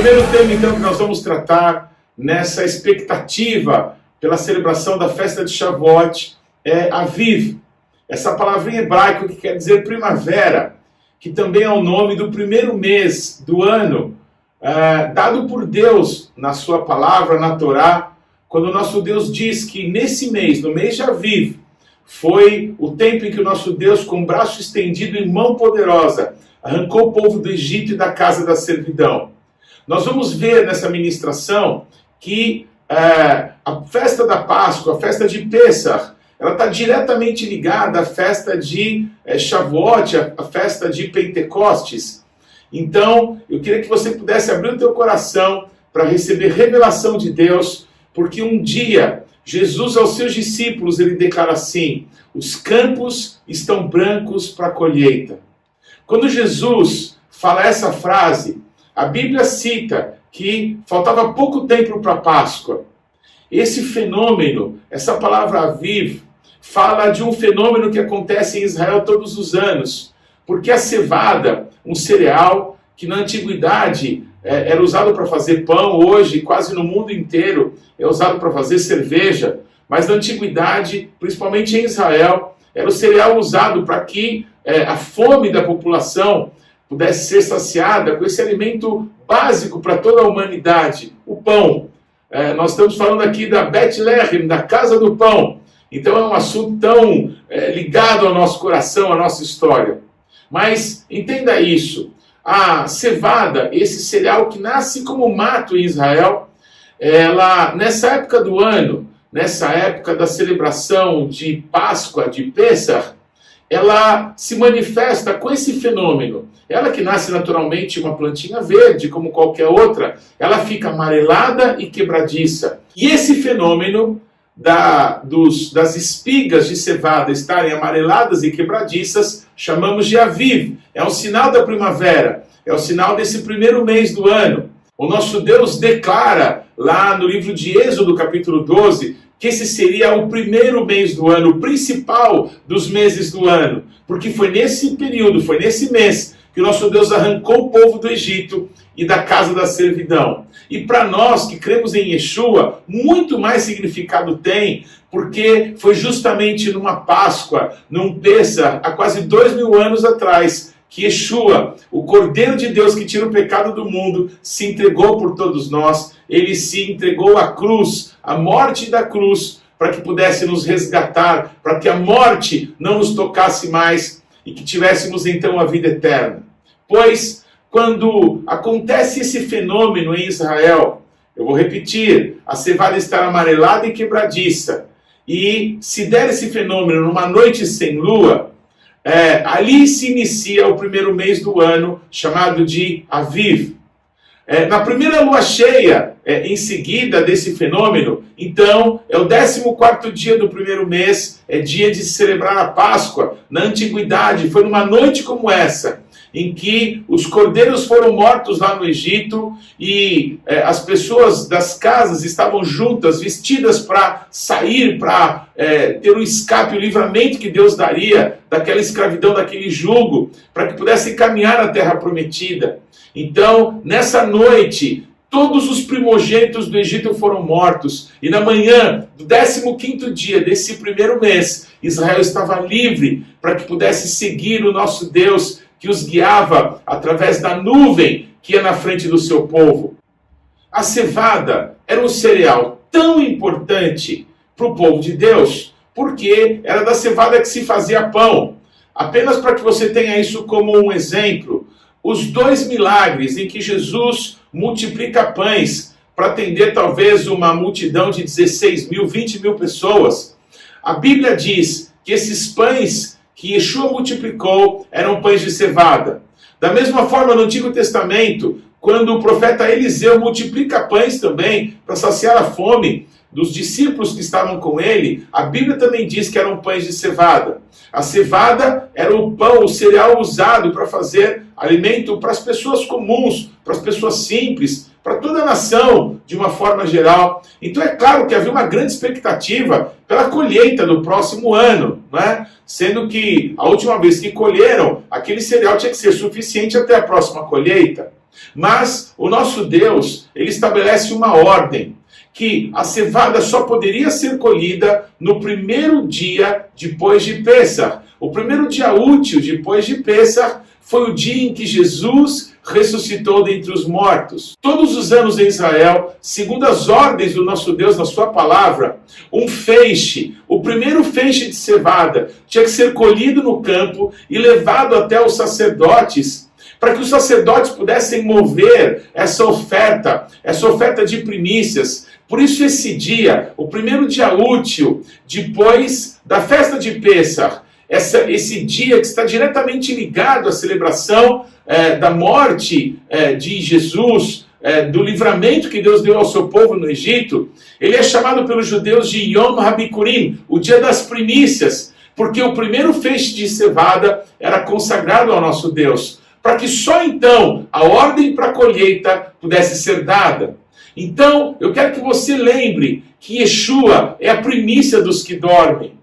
primeiro tema, então, que nós vamos tratar nessa expectativa pela celebração da festa de Shavuot é Aviv. Essa palavra em hebraico que quer dizer primavera, que também é o nome do primeiro mês do ano, dado por Deus na sua palavra, na Torá, quando o nosso Deus diz que nesse mês, no mês de Aviv, foi o tempo em que o nosso Deus, com o braço estendido e mão poderosa, arrancou o povo do Egito e da casa da servidão. Nós vamos ver nessa ministração que a festa da Páscoa, a festa de Pêssar, ela está diretamente ligada à festa de Shavuot, a festa de Pentecostes. Então, eu queria que você pudesse abrir o teu coração para receber revelação de Deus, porque um dia, Jesus aos seus discípulos, ele declara assim: os campos estão brancos para a colheita. Quando Jesus fala essa frase, a Bíblia cita que faltava pouco tempo para a Páscoa. Esse fenômeno, essa palavra Aviv, fala de um fenômeno que acontece em Israel todos os anos. Porque a cevada, um cereal que na antiguidade era usado para fazer pão, hoje quase no mundo inteiro é usado para fazer cerveja. Mas na antiguidade, principalmente em Israel, era o cereal usado para que a fome da população pudesse ser saciada com esse alimento básico para toda a humanidade, o pão. Nós estamos falando aqui da Bethlehem, da casa do pão. Então é um assunto tão ligado ao nosso coração, à nossa história. Mas entenda isso, a cevada, esse cereal que nasce como mato em Israel, ela, nessa época do ano, nessa época da celebração de Páscoa, de Pêssar, ela se manifesta com esse fenômeno. Ela que nasce naturalmente uma plantinha verde, como qualquer outra, ela fica amarelada e quebradiça. E esse fenômeno das espigas de cevada estarem amareladas e quebradiças, chamamos de Aviv. É um sinal da primavera, é o sinal desse primeiro mês do ano. O nosso Deus declara lá no livro de Êxodo, capítulo 12, que esse seria o primeiro mês do ano, o principal dos meses do ano. Porque foi nesse período, foi nesse mês, que o nosso Deus arrancou o povo do Egito e da casa da servidão. E para nós que cremos em Yeshua, muito mais significado tem, porque foi justamente numa Páscoa, num Pêssar, há quase 2000 anos atrás, que Yeshua, o Cordeiro de Deus que tira o pecado do mundo, se entregou por todos nós. Ele se entregou à cruz, à morte da cruz, para que pudesse nos resgatar, para que a morte não nos tocasse mais e que tivéssemos então a vida eterna. Pois, quando acontece esse fenômeno em Israel, eu vou repetir, a cevada está amarelada e quebradiça, e se der esse fenômeno numa noite sem lua, ali se inicia o primeiro mês do ano, chamado de Aviv. Na primeira lua cheia, em seguida desse fenômeno, então, é o 14º dia do primeiro mês, é dia de celebrar a Páscoa. Na antiguidade, foi numa noite como essa, em que os cordeiros foram mortos lá no Egito e as pessoas das casas estavam juntas, vestidas para sair, para ter o escape, o livramento que Deus daria daquela escravidão, daquele jugo, para que pudessem caminhar à terra prometida. Então, nessa noite, todos os primogênitos do Egito foram mortos. E na manhã do 15º dia desse primeiro mês, Israel estava livre para que pudesse seguir o nosso Deus, que os guiava através da nuvem que ia na frente do seu povo. A cevada era um cereal tão importante para o povo de Deus, porque era da cevada que se fazia pão. Apenas para que você tenha isso como um exemplo, os 2 milagres em que Jesus multiplica pães para atender talvez uma multidão de 16 mil, 20 mil pessoas, a Bíblia diz que esses pães que Yeshua multiplicou eram pães de cevada. Da mesma forma, no Antigo Testamento, quando o profeta Eliseu multiplica pães também para saciar a fome dos discípulos que estavam com ele, a Bíblia também diz que eram pães de cevada. A cevada era o pão, o cereal usado para fazer alimento para as pessoas comuns, para as pessoas simples, para toda a nação, de uma forma geral. Então é claro que havia uma grande expectativa pela colheita do próximo ano, né? Sendo que a última vez que colheram, aquele cereal tinha que ser suficiente até a próxima colheita. Mas o nosso Deus, ele estabelece uma ordem, que a cevada só poderia ser colhida no primeiro dia depois de Pêssar. O primeiro dia útil depois de Pêssar foi o dia em que Jesus ressuscitou dentre os mortos. Todos os anos em Israel, segundo as ordens do nosso Deus na sua palavra, um feixe, o primeiro feixe de cevada, tinha que ser colhido no campo e levado até os sacerdotes, para que os sacerdotes pudessem mover essa oferta de primícias. Por isso esse dia, o primeiro dia útil, depois da festa de Pêssar, esse dia que está diretamente ligado à celebração da morte de Jesus, do livramento que Deus deu ao seu povo no Egito, ele é chamado pelos judeus de Yom HaBikurim, o dia das primícias, porque o primeiro feixe de cevada era consagrado ao nosso Deus, para que só então a ordem para a colheita pudesse ser dada. Então, eu quero que você lembre que Yeshua é a primícia dos que dormem.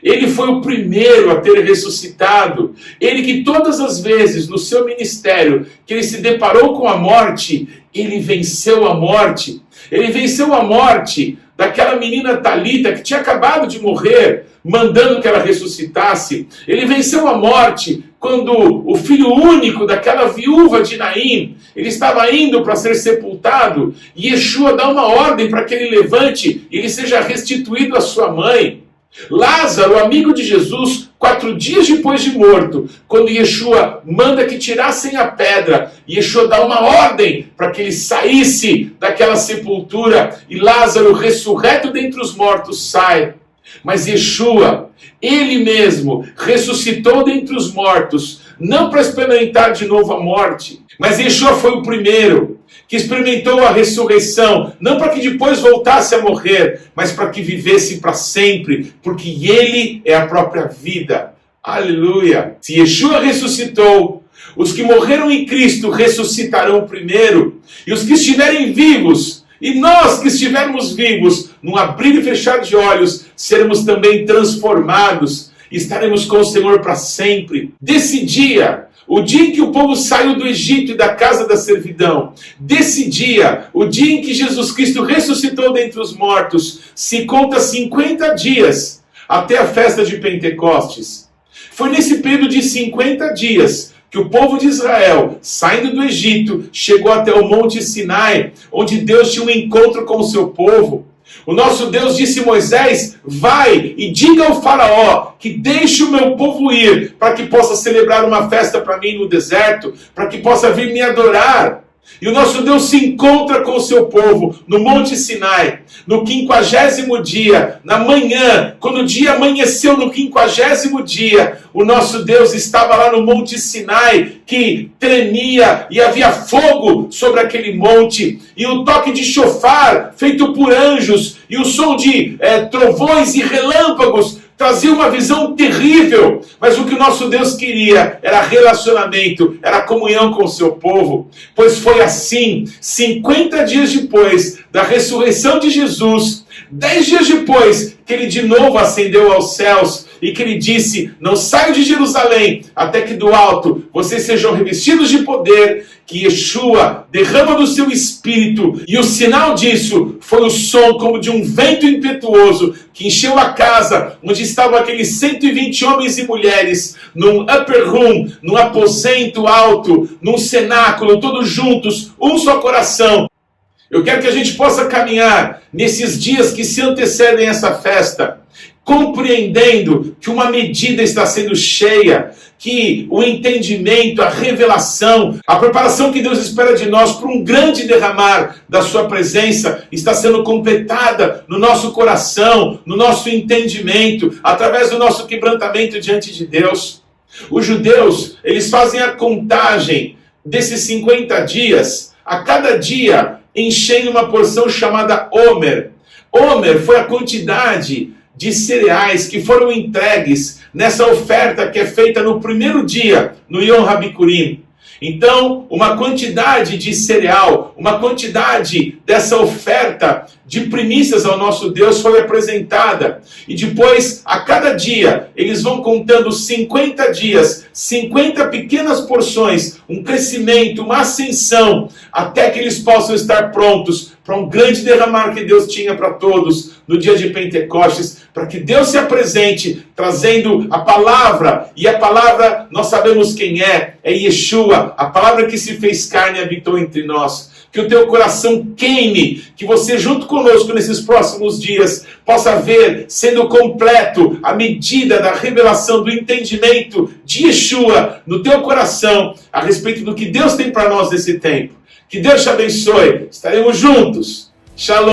Ele foi o primeiro a ter ressuscitado. Ele que todas as vezes no seu ministério que ele se deparou com a morte, ele venceu a morte. Ele venceu a morte daquela menina Talita que tinha acabado de morrer, mandando que ela ressuscitasse. Ele venceu a morte quando o filho único daquela viúva de Naim, ele estava indo para ser sepultado, e Yeshua dá uma ordem para que ele levante e ele seja restituído à sua mãe. Lázaro, amigo de Jesus, 4 dias depois de morto, quando Yeshua manda que tirassem a pedra, Yeshua dá uma ordem para que ele saísse daquela sepultura, e Lázaro, ressurreto dentre os mortos, sai. Mas Yeshua, ele mesmo, ressuscitou dentre os mortos, não para experimentar de novo a morte, mas Yeshua foi o primeiro que experimentou a ressurreição, não para que depois voltasse a morrer, mas para que vivesse para sempre, porque ele é a própria vida. Aleluia! Se Yeshua ressuscitou, os que morreram em Cristo ressuscitarão primeiro, e os que estiverem vivos, e nós que estivermos vivos, num abrir e fechar de olhos, seremos também transformados, e estaremos com o Senhor para sempre. Desse dia, o dia em que o povo saiu do Egito e da casa da servidão, desse dia, o dia em que Jesus Cristo ressuscitou dentre os mortos, se conta 50 dias até a festa de Pentecostes. Foi nesse período de 50 dias que o povo de Israel, saindo do Egito, chegou até o Monte Sinai, onde Deus tinha um encontro com o seu povo. O nosso Deus disse a Moisés: vai e diga ao faraó que deixe o meu povo ir, para que possa celebrar uma festa para mim no deserto, para que possa vir me adorar. E o nosso Deus se encontra com o seu povo no Monte Sinai, no 50º dia, na manhã, quando o dia amanheceu no 50º dia, o nosso Deus estava lá no Monte Sinai, que tremia e havia fogo sobre aquele monte, e o toque de chofar feito por anjos, e o som de trovões e relâmpagos, trazia uma visão terrível, mas o que o nosso Deus queria era relacionamento, era comunhão com o seu povo, pois foi assim, 50 dias depois da ressurreição de Jesus, 10 dias depois que ele de novo ascendeu aos céus, e que ele disse: não saiam de Jerusalém, até que do alto vocês sejam revestidos de poder, que Yeshua derrama do seu espírito, e o sinal disso foi o som como de um vento impetuoso, que encheu a casa, onde estavam aqueles 120 homens e mulheres, num upper room, num aposento alto, num cenáculo, todos juntos, um só coração. Eu quero que a gente possa caminhar nesses dias que se antecedem a essa festa, compreendendo que uma medida está sendo cheia, que o entendimento, a revelação, a preparação que Deus espera de nós para um grande derramar da sua presença está sendo completada no nosso coração, no nosso entendimento, através do nosso quebrantamento diante de Deus. Os judeus, eles fazem a contagem desses 50 dias, a cada dia enchendo uma porção chamada Omer. Omer foi a quantidade de cereais que foram entregues nessa oferta que é feita no primeiro dia, no Yom HaBikurim. Então, uma quantidade de cereal, uma quantidade dessa oferta de primícias ao nosso Deus foi apresentada. E depois, a cada dia, eles vão contando 50 dias, 50 pequenas porções, um crescimento, uma ascensão, até que eles possam estar prontos para um grande derramar que Deus tinha para todos no dia de Pentecostes, para que Deus se apresente trazendo a palavra, e a palavra nós sabemos quem é Yeshua, a palavra que se fez carne e habitou entre nós. Que o teu coração queime, que você junto conosco nesses próximos dias possa ver sendo completo a medida da revelação, do entendimento de Yeshua no teu coração a respeito do que Deus tem para nós nesse tempo. Que Deus te abençoe, estaremos juntos. Shalom.